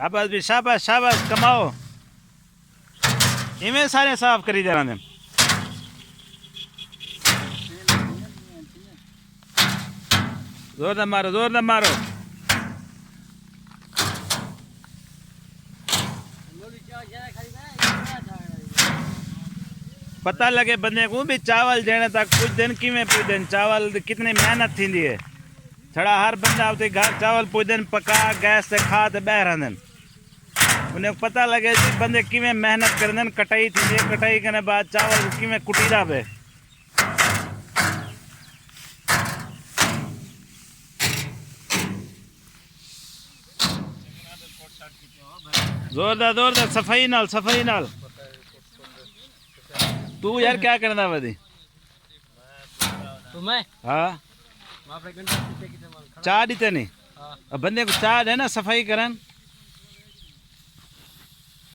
शाबाश भी शाबाश शाबाश कमाओ इवें सारे साफ करी जाना दे जोर न मारो जोर न मारो पता लगे बंदे को भी चावल देने तक कुछ दिन किमें पुजन चावल कितनी मेहनत थी है छड़ा हर बंदा उते घर चावल पुजन पका गैस से खा ते बह रहंदन उन्हें पता लगे जी बंदे किमें मेहनत करन कटाई थी कटाई करने बाद चावल किमें कुटीदा पे जोरदार सफाई नाल तू यार क्या करना बदी तो मैं हाँ चाह दीते नहीं अब बंदे को चाह है ना सफाई करन